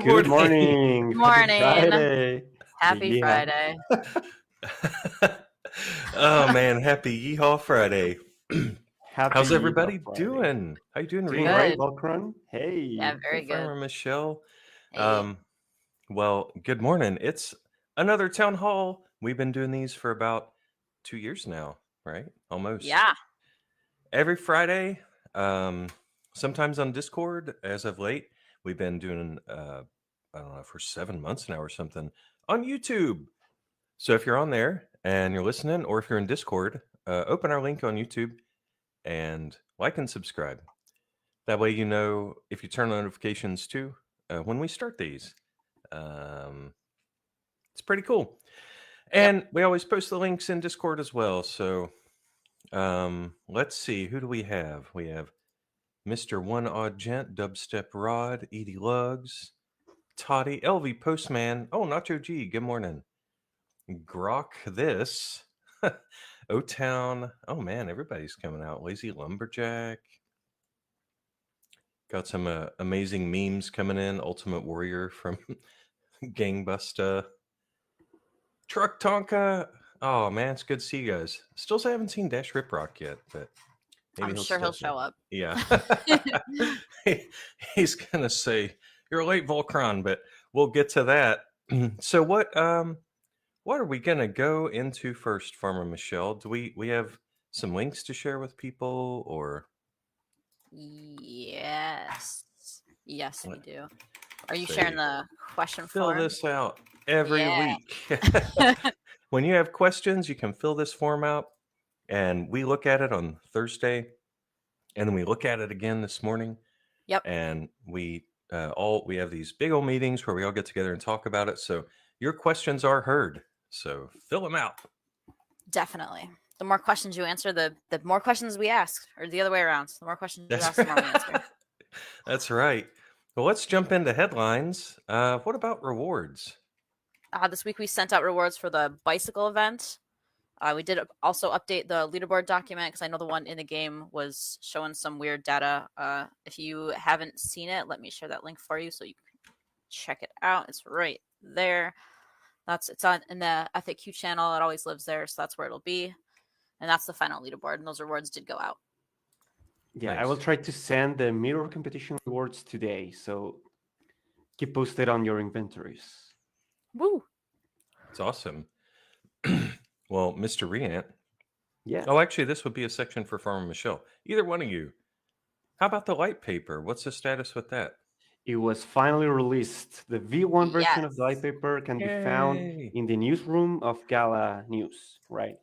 Good morning. Happy Morning. Friday. Happy Yeah. Friday. Oh man, happy Yeehaw Friday. Happy How's everybody Friday. doing? How you doing, Doing Rian? great, Good. Volkran. Yeah, Hey. Hey, very good. Farmer Michelle. Hey. Well, good morning. It's another town hall. We've been doing these for about 2 years now, right? Almost. Yeah. Every Friday, sometimes on Discord as of late. We've been doing, I don't know, for 7 months now or something on YouTube. So if you're on there and you're listening, or if you're in Discord, open our link on YouTube and like and subscribe. That way, you know if you turn on notifications too when we start these. Um, it's pretty cool. Yep. And we always post the links in Discord as well. So let's see. Who do we have? We have Mr. One Odd Gent, Dubstep Rod, Edie Lugs, Toddy, LV Postman. Oh, Nacho G. Good morning. Grok this. O Town. Oh man, everybody's coming out. Lazy Lumberjack. Got some amazing memes coming in. Ultimate Warrior from Gangbuster. Truck Tonka. Oh man, it's good to see you guys. Still haven't seen Dash Riprock yet, but maybe I'm he'll sure he'll step show in. up. Yeah. He's gonna say you're late, Volcron, but we'll get to that. So what are we gonna go into first, Farmer Michelle? Do we have some links to share with people, or Yes. Yes, we what? do. Are you Say, sharing the question fill form? this out every Yeah. week. When you have questions, you can fill this form out, and we look at it on Thursday, and then we look at it again this morning, Yep. and we have these big old meetings where we all get together and talk about it. So your questions are heard. So fill them out. Definitely. The more questions you answer, the more questions we ask, or the other way around. The more questions you ask, the more we answer. That's right. Well, let's jump into headlines. What about rewards? This week we sent out rewards for the bicycle event. We did also update the leaderboard document because I know the one in the game was showing some weird data. If you haven't seen it, let me share that link for you so you can check it out. It's right there. It's on in the FAQ channel. It always lives there, so that's where it'll be. And that's the final leaderboard, and those rewards did go out. Yeah, Nice. I will try to send the mirror competition rewards today. So keep posted on your inventories. Woo! It's awesome. Well, Mr. Riant. Yeah. Oh, actually, this would be a section for Farmer Michelle. Either one of you. How about the light paper? What's the status with that? It was finally released. The V1 version of the Yes. light paper can be found Yay. in the newsroom of Gala News, right?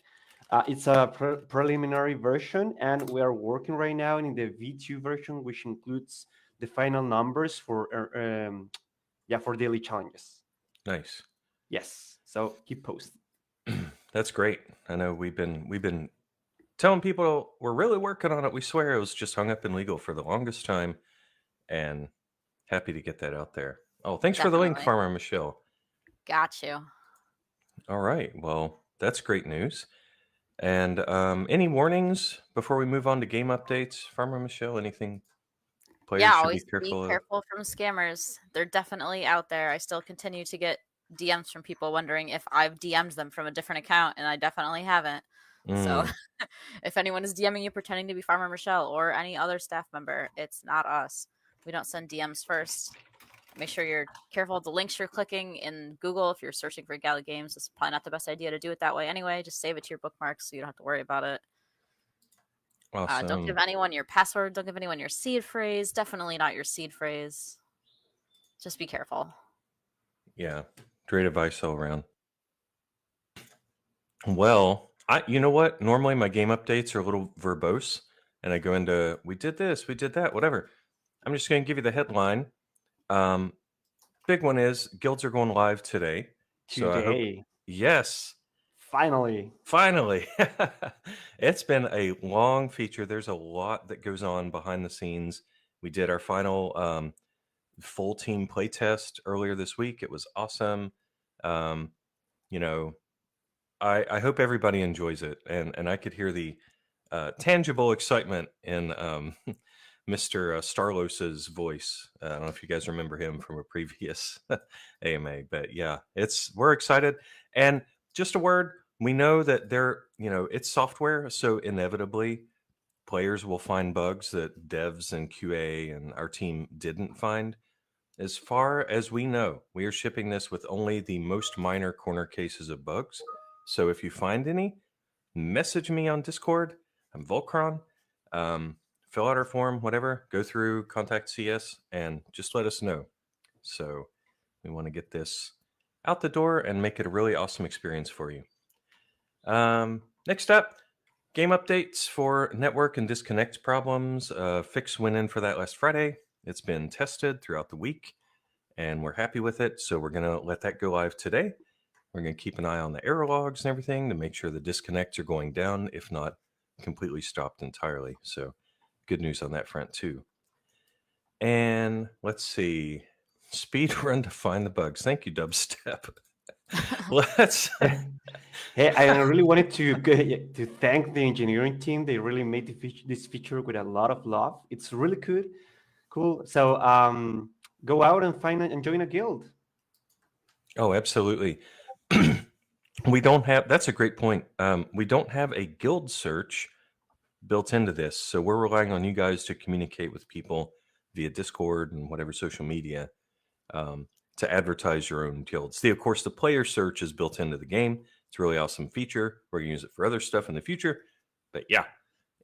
It's a preliminary version, and we are working right now in the V2 version, which includes the final numbers for daily challenges. Nice. Yes, so keep posted. That's great. I know we've been telling people we're really working on it. We swear it was just hung up in legal for the longest time, and happy to get that out there. Oh, thanks for the link, Definitely. Farmer Michelle. Got you. All right. Well, that's great news. And any warnings before we move on to game updates, Farmer Michelle? Anything players should Always be careful of? from scammers. They're definitely out there. I still continue to get DMs from people wondering if I've DM'd them from a different account, and I definitely haven't. So if anyone is DMing you pretending to be Farmer Michelle or any other staff member, it's not us. We don't send DMs first. Make sure you're careful of the links you're clicking in Google. If you're searching for Gala games, it's probably not the best idea to do it that way anyway. Just save it to your bookmarks so you don't have to worry about it. Awesome. Don't give anyone your password. Don't give anyone your seed phrase. Definitely not your seed phrase. Just be careful. Yeah, great advice all around. Well, you know what? Normally my game updates are a little verbose, and I go into we did this, we did that, whatever. I'm just going to give you the headline. Big one is guilds are going live today. So I hope, yes, Finally. It's been a long feature. There's a lot that goes on behind the scenes. We did our final full team playtest earlier this week. It was awesome. You know, I hope everybody enjoys it, and I could hear the tangible excitement in Mr. Starlos's voice. I don't know if you guys remember him from a previous AMA, but yeah, we're excited. And just a word, we know that it's software, so inevitably players will find bugs that devs and QA and our team didn't find. As far as we know, we are shipping this with only the most minor corner cases of bugs. So if you find any, message me on Discord. I'm Volcron. Fill out our form, whatever. Go through, contact CS, and just let us know. So we want to get this out the door and make it a really awesome experience for you. Next up, game updates for network and disconnect problems. Fix went in for that last Friday. It's been tested throughout the week, and we're happy with it. So we're going to let that go live today. We're going to keep an eye on the error logs and everything to make sure the disconnects are going down, if not completely stopped entirely. So good news on that front too. And let's see. Speed run to find the bugs. Thank you, Dubstep. Let's. Hey, I really wanted to thank the engineering team. They really made this feature with a lot of love. It's really good, cool. So go out and join a guild. Oh, absolutely. We don't have. That's a great point. We don't have a guild search built into this, so we're relying on you guys to communicate with people via Discord and whatever social media to advertise your own guilds. Of course, the player search is built into the game. It's a really awesome feature. We're going to use it for other stuff in the future. But yeah,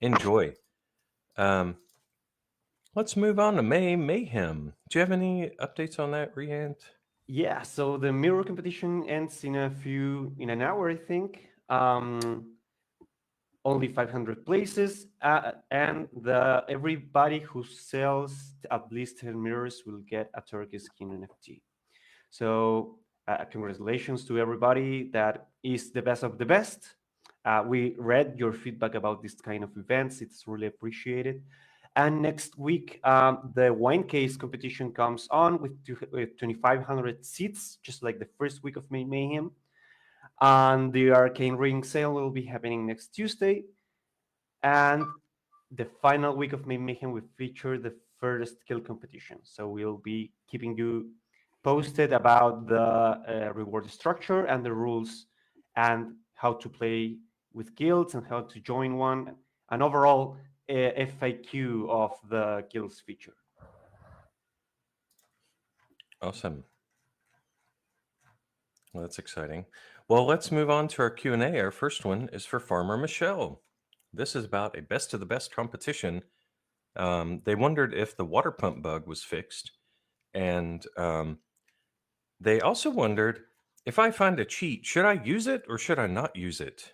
enjoy. Let's move on to Mayhem. Do you have any updates on that, Rehant? Yeah, so the mirror competition ends in an hour, I think. Only 500 places, and everybody who sells at least 10 mirrors will get a turkey skin NFT. So congratulations to everybody that is the best of the best. We read your feedback about this kind of events. It's really appreciated. And next week, the wine case competition comes on with 2,500 seats, just like the first week of Mayhem. And the arcane ring sale will be happening next Tuesday. And the final week of Mayhem will feature the first kill competition. So we'll be keeping you posted about the reward structure and the rules and how to play with guilds and how to join one, and overall FAQ of the guilds feature. Awesome. Well, that's exciting. Well, let's move on to our Q&A. Our first one is for Farmer Michelle. This is about a best of the best competition. They wondered if the water pump bug was fixed, and they also wondered, if I find a cheat, should I use it or should I not use it?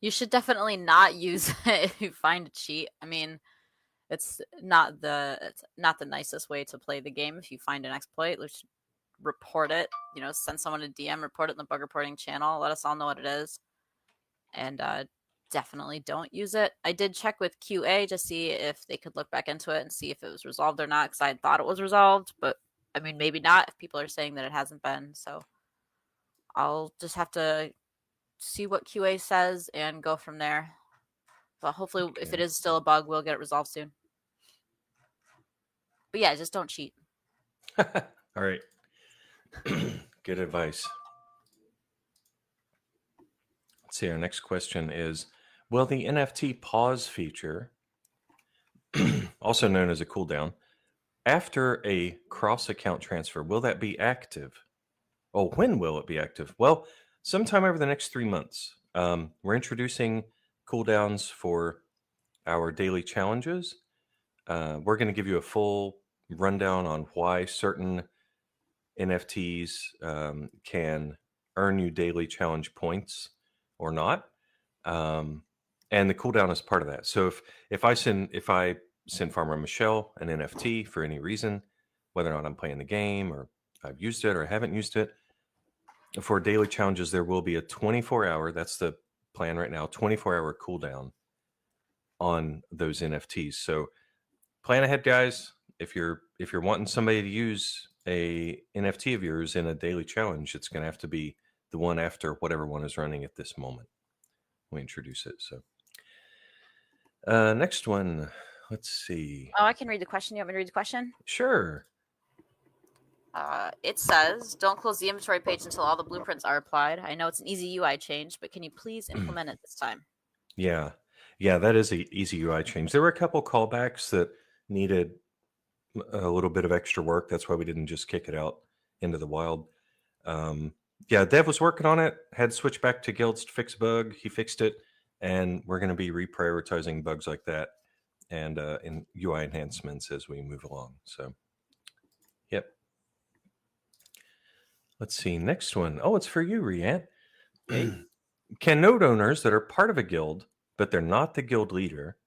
You should definitely not use it if you find a cheat. I mean, it's not the nicest way to play the game. If you find an exploit, let's report it. Send someone a DM, report it in the bug reporting channel. Let us all know what it is, and definitely don't use it. I did check with QA to see if they could look back into it and see if it was resolved or not, because I thought it was resolved, but I mean, maybe not if people are saying that it hasn't been. So I'll just have to see what QA says and go from there. But hopefully, okay, if it is still a bug, we'll get it resolved soon. But yeah, just don't cheat. All right. Good advice. Let's see, our next question is, will the NFT pause feature, also known as a cooldown, after a cross-account transfer, will that be active? Oh, when will it be active? Well, sometime over the next 3 months. We're introducing cooldowns for our daily challenges. We're going to give you a full rundown on why certain NFTs can earn you daily challenge points or not. And the cooldown is part of that. So if I send Farmer Michelle an NFT for any reason, whether or not I'm playing the game or I've used it or I haven't used it, for daily challenges, there will be a 24-hour, that's the plan right now, 24-hour cooldown on those NFTs. So plan ahead, guys. If you're wanting somebody to use a NFT of yours in a daily challenge, it's going to have to be the one after whatever one is running at this moment. We introduce it. So next one, Let's see. Oh, I can read the question. You want me to read the question? Sure. It says, don't close the inventory page until all the blueprints are applied. I know it's an easy UI change, but can you please implement it this time? Yeah. Yeah, that is a easy UI change. There were a couple callbacks that needed a little bit of extra work. That's why we didn't just kick it out into the wild. Yeah, Dev was working on it, had to switch back to guilds to fix a bug. He fixed it, and we're going to be reprioritizing bugs like that and in UI enhancements as we move along. So, yep. Let's see. Next one. Oh, it's for you, Riant. Okay. Can node owners that are part of a guild, but they're not the guild leader,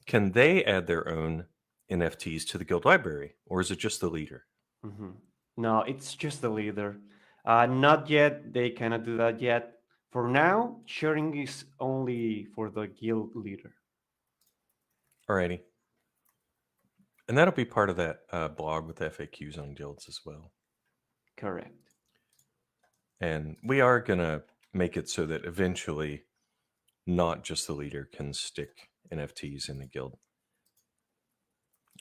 can they add their own NFTs to the guild library, or is it just the leader? Mhm. No, it's just the leader. Not yet. They cannot do that yet. For now, sharing is only for the guild leader. Alrighty. And that'll be part of that blog with FAQs on guilds as well. Correct. And we are going to make it so that eventually not just the leader can stick NFTs in the guild.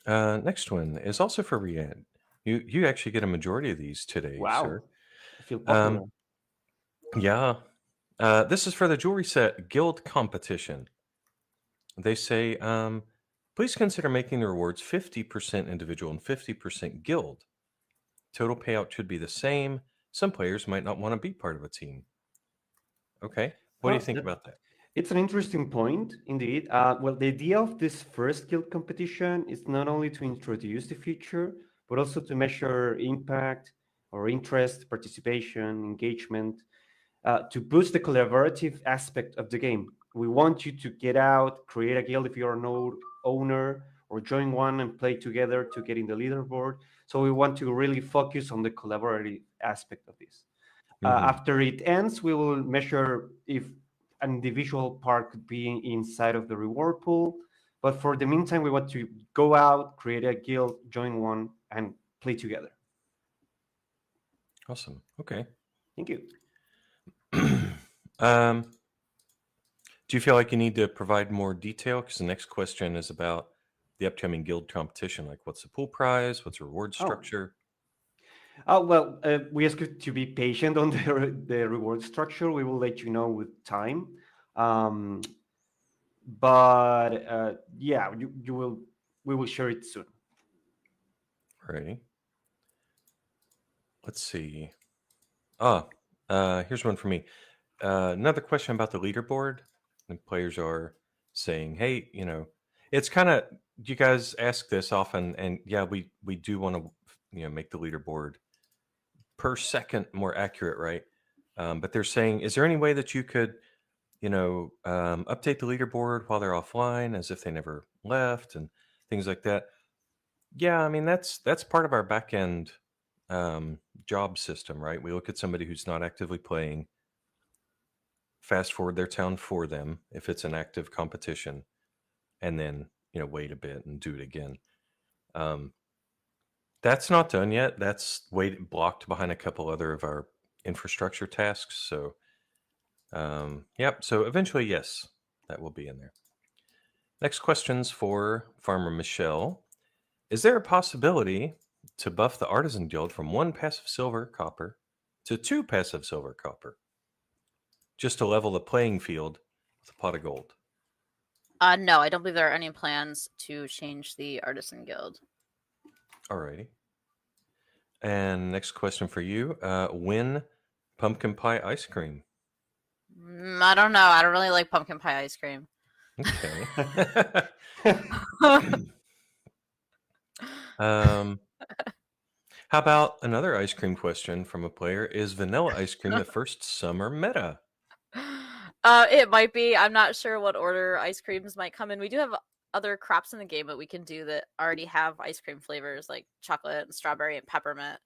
Next one is also for Rian. You actually get a majority of these today, Wow. sir. I feel popular. Yeah. This is for the jewelry set guild competition. They say, please consider making the rewards 50% individual and 50% guild. Total payout should be the same. Some players might not want to be part of a team. Okay. What do you Well, think about that? It's an interesting point, indeed. Well, the idea of this first guild competition is not only to introduce the feature, but also to measure impact or interest, participation, engagement, to boost the collaborative aspect of the game. We want you to get out, create a guild if you're a node owner, or join one and play together to get in the leaderboard. So we want to really focus on the collaborative aspect of this. After it ends, we will measure if an individual part could be inside of the reward pool. But for the meantime, we want to go out, create a guild, join one, and play together. Awesome. Okay. Thank you. um, do you feel like you need to provide more detail? Because the next question is about the upcoming guild competition. Like, what's the pool prize? What's the reward structure? Well, we ask you to be patient on the reward structure. We will let you know with time. Um, but yeah, you will. We will share it soon. Alrighty. Let's see. Here's one for me. Another question about the leaderboard. The players are saying, "Hey, it's kind of you guys ask this often, and yeah, we do want to make the leaderboard per second more accurate, right? But they're saying, is there any way that you could update the leaderboard while they're offline, as if they never left, and things like that? Yeah, I mean that's part of our back end job system, right? We look at somebody who's not actively playing, fast forward their town for them if it's an active competition, and then wait a bit and do it again. That's not done yet. That's blocked behind a couple other of our infrastructure tasks. So yep, so eventually, yes, that will be in there. Next question's for Farmer Michelle. Is there a possibility to buff the Artisan Guild from 1 passive silver copper to 2 passive silver copper, just to level the playing field with a pot of gold? No, I don't believe there are any plans to change the Artisan Guild. Alrighty. And next question for you. When pumpkin pie ice cream? I don't know. I don't really like pumpkin pie ice cream. Okay. How about another ice cream question from a player? Is vanilla ice cream the first summer meta? It might be. I'm not sure what order ice creams might come in. We do have other crops in the game that we can do that already have ice cream flavors, like chocolate and strawberry and peppermint.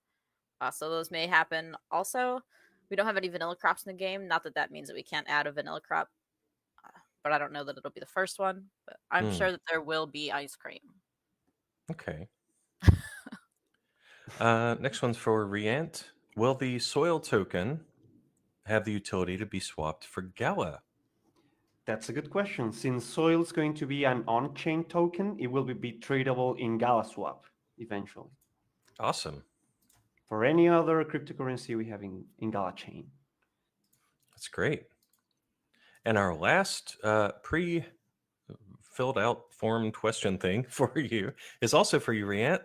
So those may happen. Also, we don't have any vanilla crops in the game. Not that means that we can't add a vanilla crop, but I don't know that it'll be the first one. But I'm sure that there will be ice cream. Okay. Next one's for Riant. Will the soil token have the utility to be swapped for Gala? That's a good question. Since Soil is going to be an on-chain token, it will be tradable in Gala swap eventually Awesome. for any other cryptocurrency we have in Gala chain. That's great. And our last pre filled out formed question thing for you is also for you, Riant.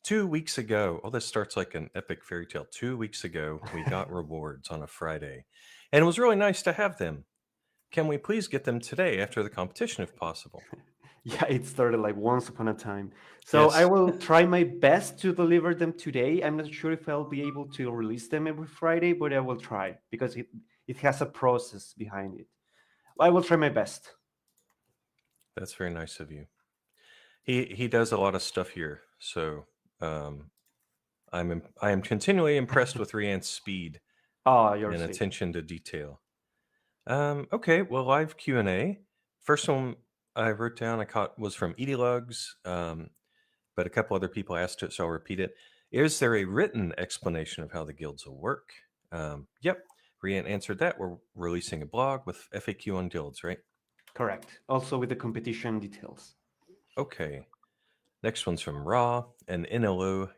2 weeks ago, oh, this starts like an epic fairy tale. 2 weeks ago, we got rewards on a Friday, and it was really nice to have them. Can we please get them today after the competition if possible? Yeah, it started like once upon a time. So I Yes. will try my best to deliver them today. I'm not sure if I'll be able to release them every Friday, but I will try because it has a process behind it. I will try my best. That's very nice of you. He does a lot of stuff here, so I am continually impressed with Rian's speed Oh, you're and sweet. attention to detail. Okay, well, live Q&A. First one I wrote down I caught was from Edie Lugs, but a couple other people asked it, so I'll repeat it. Is there a written explanation of how the guilds will work? Yep, Rian answered that. We're releasing a blog with FAQ on guilds, right? Correct. Also with the competition details. Okay. Next one's from Raw. An NLO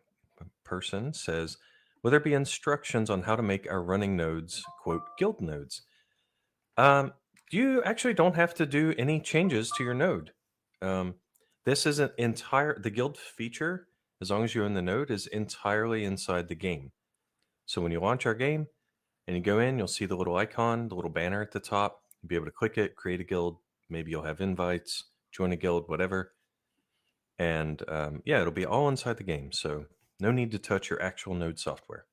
person says, will there be instructions on how to make our running nodes, quote, guild nodes? You actually don't have to do any changes to your node. This is the guild feature, as long as you own the node, is entirely inside the game. So when you launch our game and you go in, you'll see the little icon, the little banner at the top. You'll be able to click it, create a guild. Maybe you'll have invites, join a guild, whatever. And yeah, it'll be all inside the game. So no need to touch your actual node software.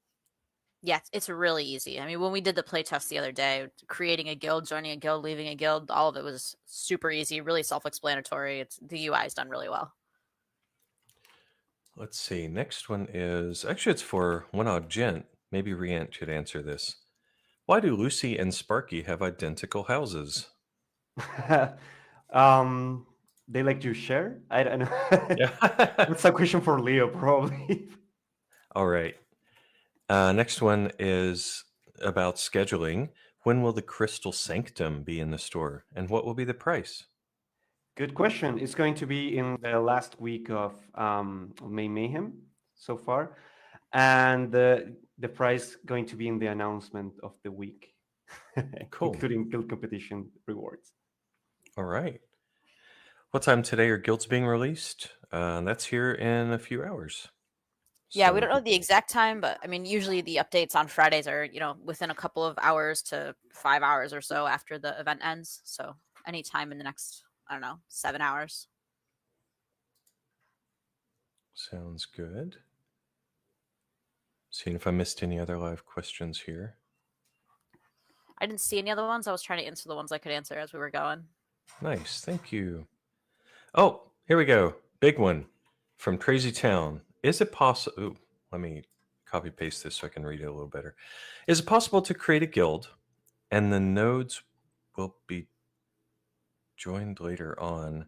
Yeah, it's really easy. I mean, when we did the playtest the other day, creating a guild, joining a guild, leaving a guild, all of it was super easy, really self-explanatory. The UI is done really well. Let's see. Next one is actually it's for One Odd Gent. Maybe Riant should answer this. Why do Lucy and Sparky have identical houses? um, they like to share. I don't know. Yeah. That's a question for Leo, probably. All right. Next one is about scheduling. When will the Crystal Sanctum be in the store, and what will be the price? Good question. It's going to be in the last week of May Mayhem so far, and the prize going to be in the announcement of the week, Cool. including guild competition rewards. All right. What time today are guilds being released? That's here in a few hours. Yeah, we So don't know the exact time, but I mean, usually the updates on Fridays are, within a couple of hours to 5 hours or so after the event ends. So anytime in the next, I don't know, 7 hours. sounds good. Seeing if I missed any other live questions here. I didn't see any other ones. I was trying to answer the ones I could answer as we were going. Nice, thank you. Oh, here we go. Big one from Crazy Town. Is it possible? Let me copy paste this so I can read it a little better. Is it possible to create a guild and the nodes will be joined later on?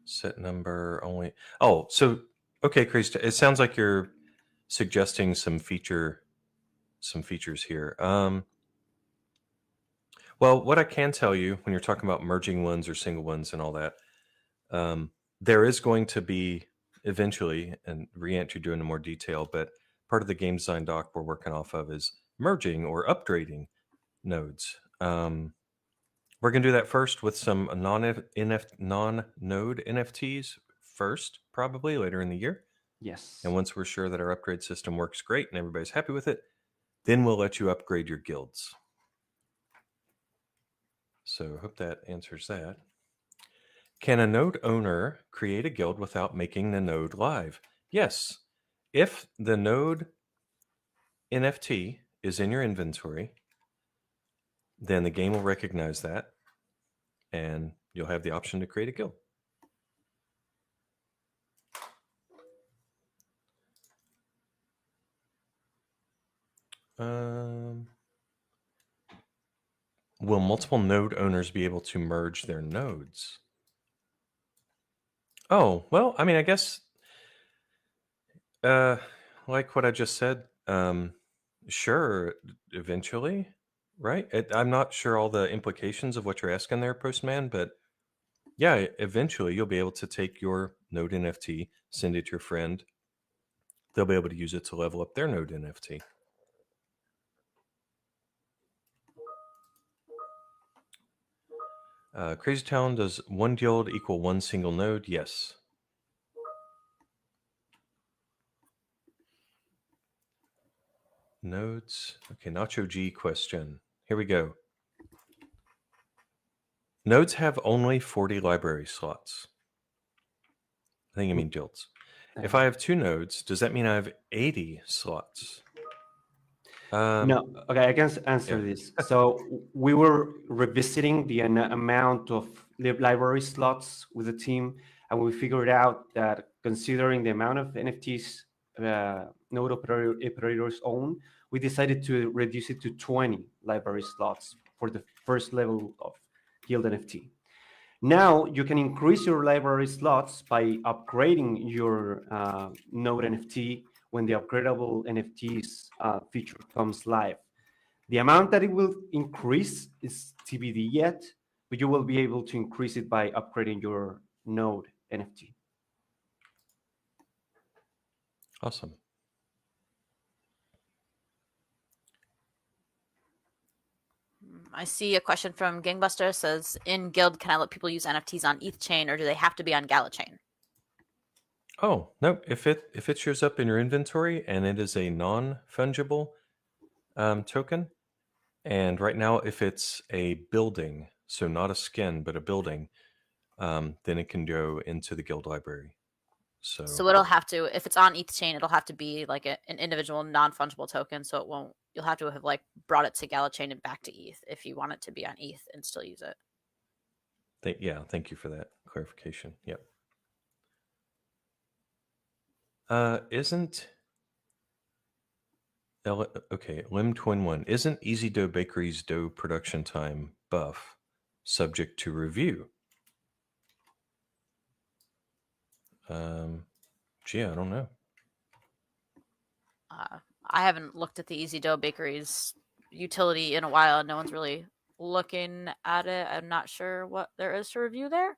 Set number only. Oh, so okay, Crazy. It sounds like you're suggesting some features here. Well, what I can tell you when you're talking about merging ones or single ones and all that, there is going to be eventually, and Riant, you're doing in more detail, but part of the game design doc we're working off of is merging or upgrading nodes. We're going to do that first with some non-node NFTs first, probably later in the year. Yes. And once we're sure that our upgrade system works great and everybody's happy with it, then we'll let you upgrade your guilds. So I hope that answers that. Can a node owner create a guild without making the node live? Yes. If the node NFT is in your inventory, then the game will recognize that and you'll have the option to create a guild. Will multiple node owners be able to merge their nodes? Oh, well, I mean, I guess like what I just said, sure, eventually. right? I'm not sure all the implications of what you're asking there, Postman, but yeah, eventually you'll be able to take your Node NFT, send it to your friend. They'll be able to use it to level up their Node NFT. Crazy Town, does one guild equal one single node? Yes. Nodes. Okay, Nacho G question. Here we go. Nodes have only 40 library slots. I think you mean guilds. If I have 2 nodes, does that mean I have 80 slots? No, okay, I can answer yeah. this. So we were revisiting the amount of library slots with the team, and we figured out that considering the amount of NFTs node operators own, we decided to reduce it to 20 library slots for the first level of Guild NFT. Now you can increase your library slots by upgrading your Node NFT when the upgradable NFTs feature comes live. The amount that it will increase is TBD yet, but you will be able to increase it by upgrading your Node NFT. Awesome. I see a question from Gangbuster says, in Guild, can I let people use NFTs on ETH chain, or do they have to be on Gala chain? Oh, no, if it shows up in your inventory and it is a non-fungible token, and right now if it's a building, so not a skin, but a building, then it can go into the guild library. So it'll have to, if it's on ETH chain, it'll have to be like an individual non-fungible token, so it won't, you'll have to have like brought it to Gala chain and back to ETH if you want it to be on ETH and still use it. Thank you for that clarification. Yep. Isn't okay, Lim Twin One, isn't Easy Dough Bakery's dough production time buff subject to review? Gee, I don't know. I haven't looked at the Easy Dough Bakery's utility in a while, and no one's really looking at it. I'm not sure what there is to review there.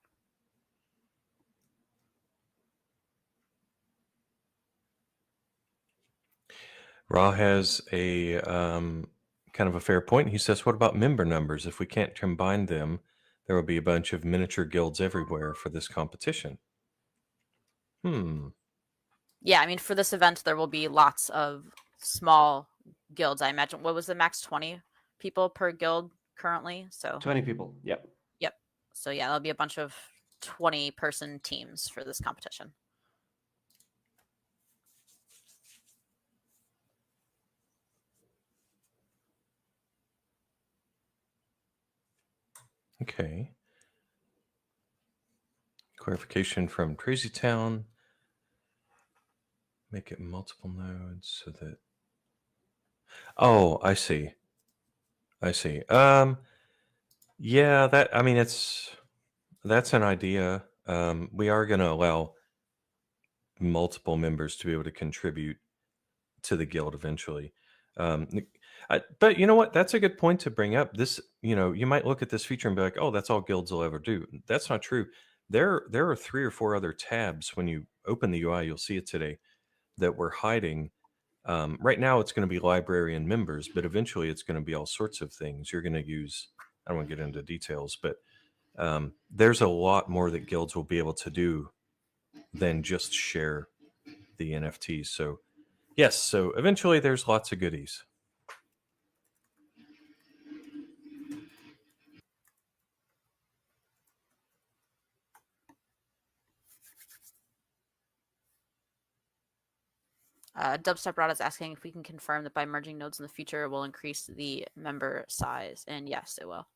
Ra has a kind of a fair point. He says, what about member numbers? If we can't combine them, there will be a bunch of miniature guilds everywhere for this competition. Yeah, I mean, for this event, there will be lots of small guilds, I imagine. What was the max? 20 people per guild currently? So 20 people, yep. Yep. So yeah, there'll be a bunch of 20-person teams for this competition. Okay. Clarification from Crazy Town. Make it multiple nodes so that. Oh, I see. Yeah, that's an idea. We are going to allow multiple members to be able to contribute to the guild eventually. But you know what? That's a good point to bring up. This, you might look at this feature and be like, "Oh, that's all guilds will ever do." That's not true. There are 3 or 4 other tabs when you open the UI. You'll see it today that we're hiding. Right now, it's going to be library and members, but eventually, it's going to be all sorts of things. You're going to use. I don't want to get into details, but there's a lot more that guilds will be able to do than just share the NFTs. So, yes, so eventually, there's lots of goodies. Dubstep Rod is asking if we can confirm that by merging nodes in the future, it will increase the member size. And yes, it will.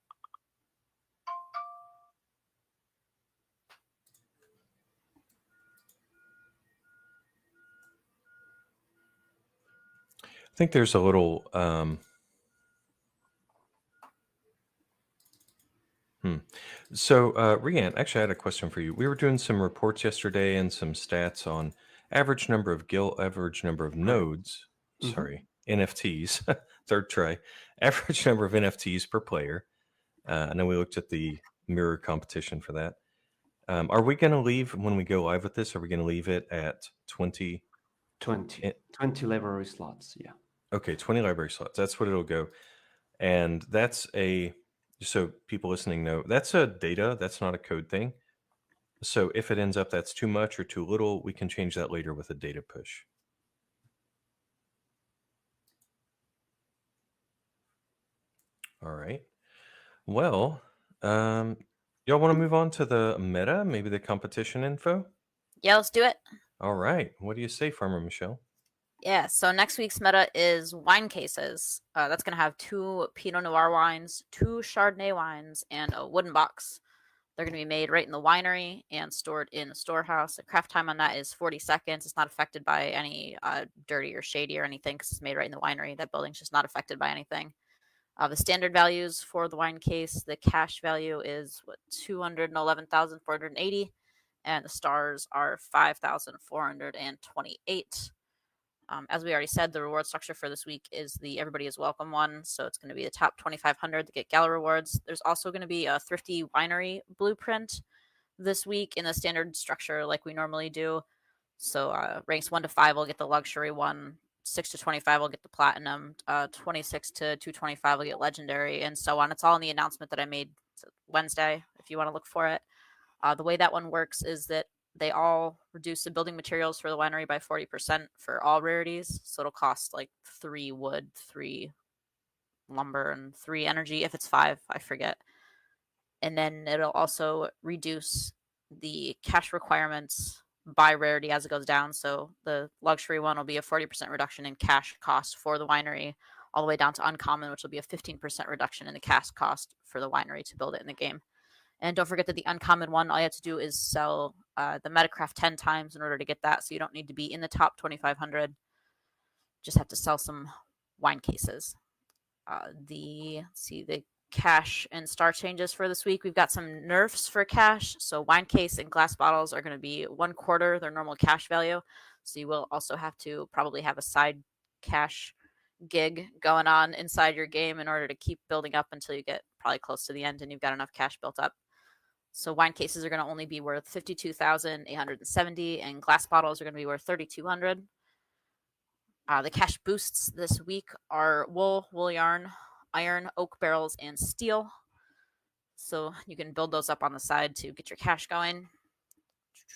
I think there's a little. So, Rian, actually, I had a question for you. We were doing some reports yesterday and some stats on average number of nodes. Mhm. Sorry, NFTs, third try, average number of NFTs per player. And then we looked at the mirror competition for that. Are we going to leave when we go live with this? Are we going to leave it at 20? 20 library slots. Yeah. Okay, 20 library slots. That's what it'll go. And that's just so people listening know, that's a data. That's not a code thing. So if it ends up that's too much or too little, we can change that later with a data push. All right. Well, y'all want to move on to the meta, maybe the competition info? Yeah, let's do it. All right. What do you say, Farmer Michelle? Yeah, so next week's meta is wine cases. That's going to have 2 Pinot Noir wines, 2 Chardonnay wines, and a wooden box. They're going to be made right in the winery and stored in the storehouse. The craft time on that is 40 seconds. It's not affected by any dirty or shady or anything because it's made right in the winery. That building's just not affected by anything. The standard values for the wine case, the cash value is 211,480, and the stars are 5,428. As we already said, the reward structure for this week is the Everybody is Welcome one. So it's going to be the top 2,500 to get Gala rewards. There's also going to be a Thrifty Winery blueprint this week in the standard structure like we normally do. So ranks 1 to 5 will get the luxury one. 6 to 25 will get the platinum. 26 to 225 will get legendary, and so on. It's all in the announcement that I made Wednesday if you want to look for it. The way that one works is that they all reduce the building materials for the winery by 40% for all rarities. So it'll cost like 3 wood, 3 lumber, and 3 energy. If it's 5, I forget. And then it'll also reduce the cash requirements by rarity as it goes down. So the luxury one will be a 40% reduction in cash cost for the winery, all the way down to uncommon, which will be a 15% reduction in the cash cost for the winery to build it in the game. And don't forget that the uncommon one, all you have to do is sell the Metacraft 10 times in order to get that. So you don't need to be in the top 2,500. Just have to sell some wine cases. The cash and star changes for this week. We've got some nerfs for cash. So wine case and glass bottles are going to be 1/4 their normal cash value. So you will also have to probably have a side cash gig going on inside your game in order to keep building up until you get probably close to the end and you've got enough cash built up. So wine cases are going to only be worth 52,870 and glass bottles are going to be worth 3,200. The cash boosts this week are wool yarn, iron, oak barrels, and steel. So you can build those up on the side to get your cash going.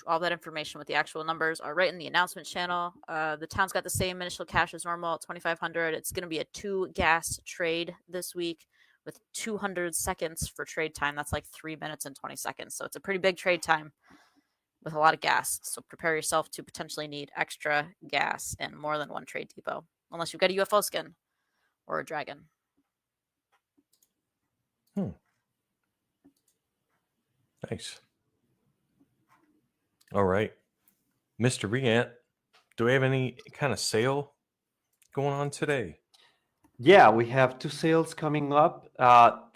All that information with the actual numbers are right in the announcement channel. The town's got the same initial cash as normal at 2,500. It's going to be a 2 gas trade this week with 200 seconds for trade time. That's like 3 minutes and 20 seconds. So it's a pretty big trade time with a lot of gas. So prepare yourself to potentially need extra gas and more than 1 trade depot, unless you've got a UFO skin or a dragon. Nice. All right. Mr. Riant, do we have any kind of sale going on today? Yeah, we have 2 sales coming up.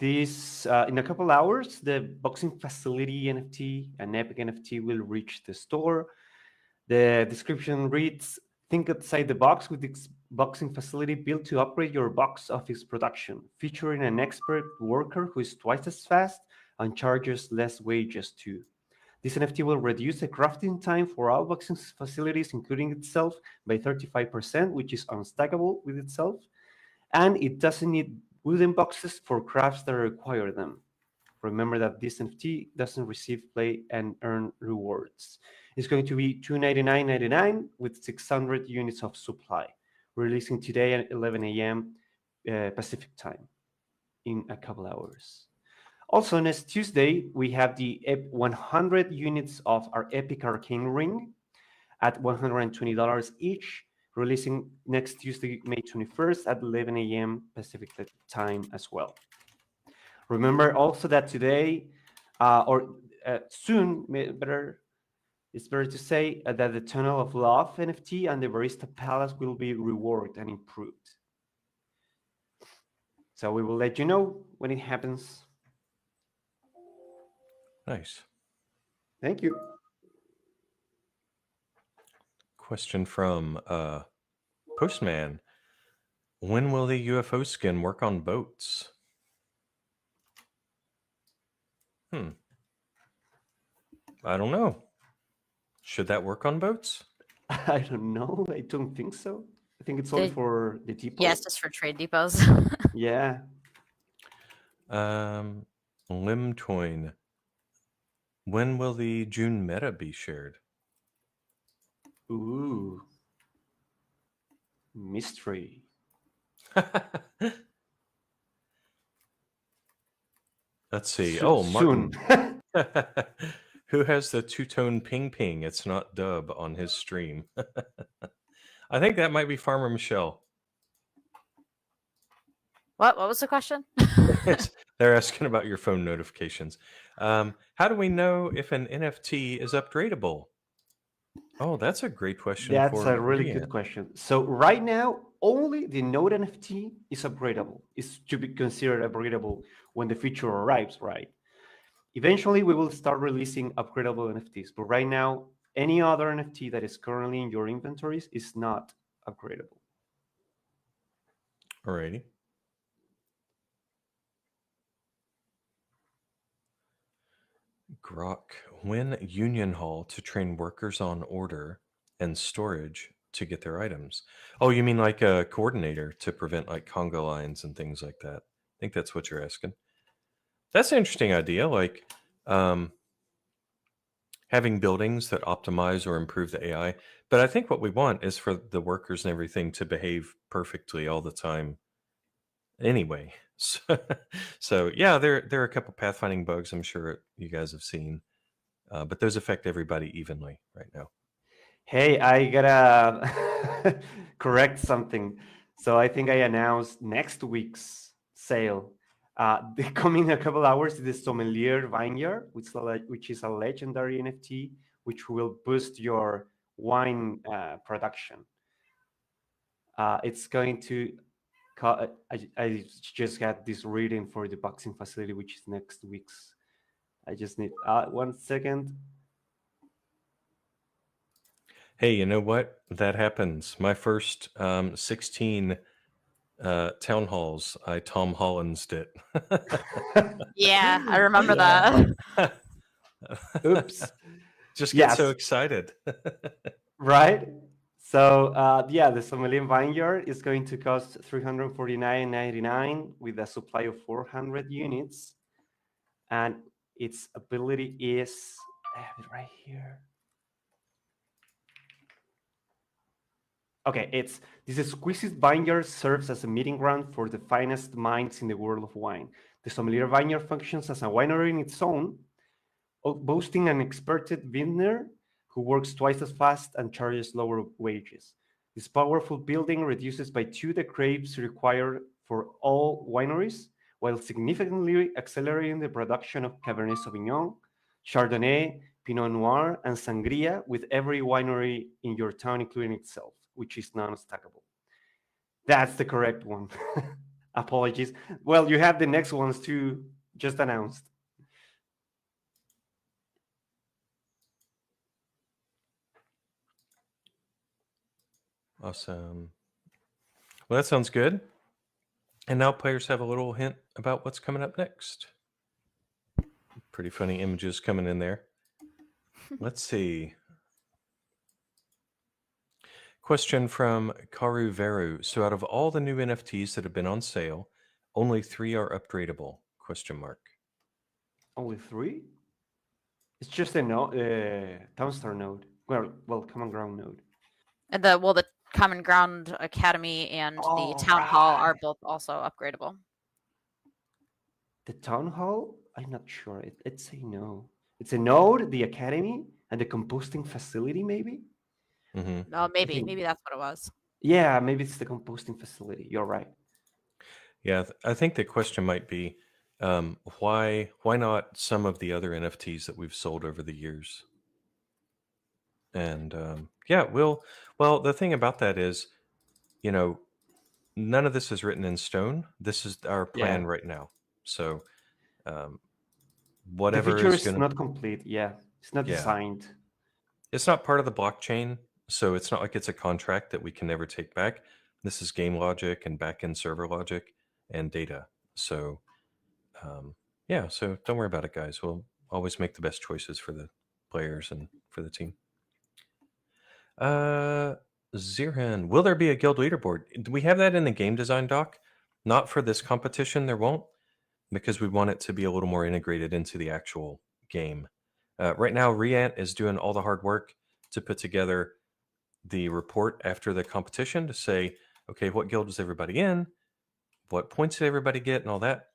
In a couple hours, the Boxing Facility NFT and Epic NFT will reach the store. The description reads, think outside the box with this boxing facility built to upgrade your box office production, featuring an expert worker who is twice as fast and charges less wages too. This NFT will reduce the crafting time for all boxing facilities, including itself, by 35%, which is unstackable with itself. And it doesn't need wooden boxes for crafts that require them. Remember that this NFT doesn't receive play and earn rewards. It's going to be $299.99 with 600 units of supply, releasing today at 11 a.m. Pacific time in a couple hours. Also, next Tuesday, we have the 100 units of our Epic Arcane Ring at $120 each, releasing next Tuesday, May 21st at 11 a.m. Pacific time as well. Remember also that today, soon, it's better to say that the Tunnel of Love NFT and the Barista Palace will be reworked and improved. So we will let you know when it happens. Nice. Thank you. Question from Postman. When will the UFO skin work on boats? I don't know. Should that work on boats? I don't know. I don't think so. I think it's only for the depot. Yes, just for trade depots. Yeah. Limtoin. When will the June meta be shared? Ooh. Mystery. Let's see. Soon. Martin. Who has the two-tone ping ping? It's not dub on his stream. I think that might be Farmer Michelle. What was the question? They're asking about your phone notifications. How do we know if an NFT is upgradable? Oh, that's a great question. That's for a really Brian. good question. So right now, only the Node NFT is upgradable. Is to be considered upgradable when the feature arrives, right? Eventually, we will start releasing upgradable NFTs, but right now, any other NFT that is currently in your inventories is not upgradable. Alrighty. Grok. When Union Hall to train workers on order and storage to get their items? Oh, you mean like a coordinator to prevent like conga lines and things like that? I think that's what you're asking. That's an interesting idea. Like having buildings that optimize or improve the AI. But I think what we want is for the workers and everything to behave perfectly all the time anyway. So yeah, there are a couple pathfinding bugs I'm sure you guys have seen, but those affect everybody evenly right now. Hey, I gotta correct something. So I think I announced next week's sale. Coming in a couple hours is the Sommelier Vineyard, which is a legendary NFT, which will boost your wine production. It's going to. I just got this reading for the boxing facility, which is next week's. I just need 1 second. Hey, you know what? That happens. My first 16 town halls, I Tom Hollands'd it. Yeah, I remember Yeah. that. Oops. Just get so Yes. excited. Right? So yeah, the Sommelier Vineyard is going to cost $349.99 with a supply of 400 units, and its ability is I have it right here. Okay, this exquisite vineyard serves as a meeting ground for the finest minds in the world of wine. The Sommelier Vineyard functions as a winery in its own, boasting an experted vintner who works twice as fast and charges lower wages. This powerful building reduces by 2 the grapes required for all wineries, while significantly accelerating the production of Cabernet Sauvignon, Chardonnay, Pinot Noir, and Sangria with every winery in your town, including itself, which is non-stackable. That's the correct one. Apologies. Well, you have the next ones too, just announced. Awesome. Well, that sounds good. And now players have a little hint about what's coming up next. Pretty funny images coming in there. Let's see. Question from Karu Veru. So out of all the new NFTs that have been on sale, only 3 are upgradable? Question mark. Only 3? It's just a Townstar node. Well, Common Ground node. And the Common Ground Academy and the Town Hall are both also upgradable. The Town Hall? I'm not sure. It's a no. It's a node, the Academy, and the composting facility, maybe? Mm-hmm. Oh, maybe that's what it was. Yeah, maybe it's the composting facility. You're right. Yeah, I think the question might be why not some of the other NFTs that we've sold over the years? And yeah, well, the thing about that is, you know, none of this is written in stone. This is our plan right now. So whatever the feature is going to not complete. Yeah, it's not designed. It's not part of the blockchain, so it's not like it's a contract that we can never take back. This is game logic and backend server logic and data. So, yeah, so don't worry about it, guys. We'll always make the best choices for the players and for the team. Zirhan, will there be a guild leaderboard? Do we have that in the game design doc? Not for this competition, there won't, because we want it to be a little more integrated into the actual game. Right now, Riant is doing all the hard work to put together the report after the competition to say, okay, what guild is everybody in? What points did everybody get and all that?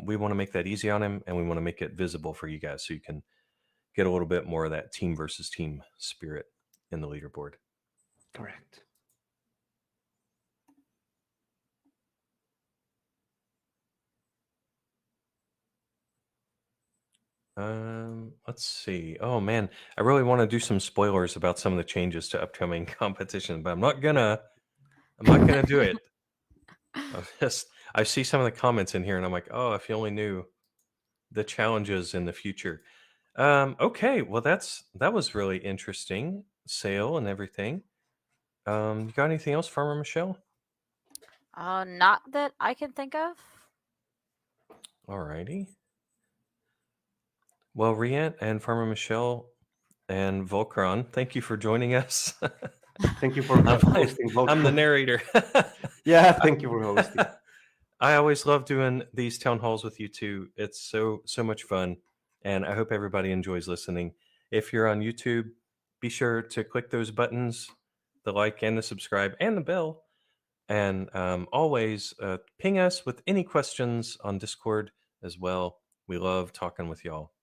We want to make that easy on him, and we want to make it visible for you guys so you can get a little bit more of that team versus team spirit in the leaderboard. Correct. Let's see. Oh man, I really want to do some spoilers about some of the changes to upcoming competition, but I'm not gonna do it. I see some of the comments in here and I'm like, oh, if you only knew the challenges in the future. Okay, well that was really interesting. Sale and everything. You got anything else, Farmer Michelle? Not that I can think of. Alrighty. Well, Riant and Farmer Michelle and Volcron, thank you for joining us. Thank you for hosting. I'm the narrator. Yeah, thank you for hosting. I always love doing these town halls with you two. It's so much fun, and I hope everybody enjoys listening. If you're on YouTube, be sure to click those buttons, the like and the subscribe and the bell, and always ping us with any questions on Discord as well. We love talking with y'all.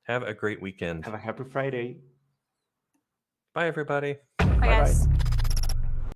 Have a great weekend. Have a happy Friday. Bye, everybody. Bye, guys.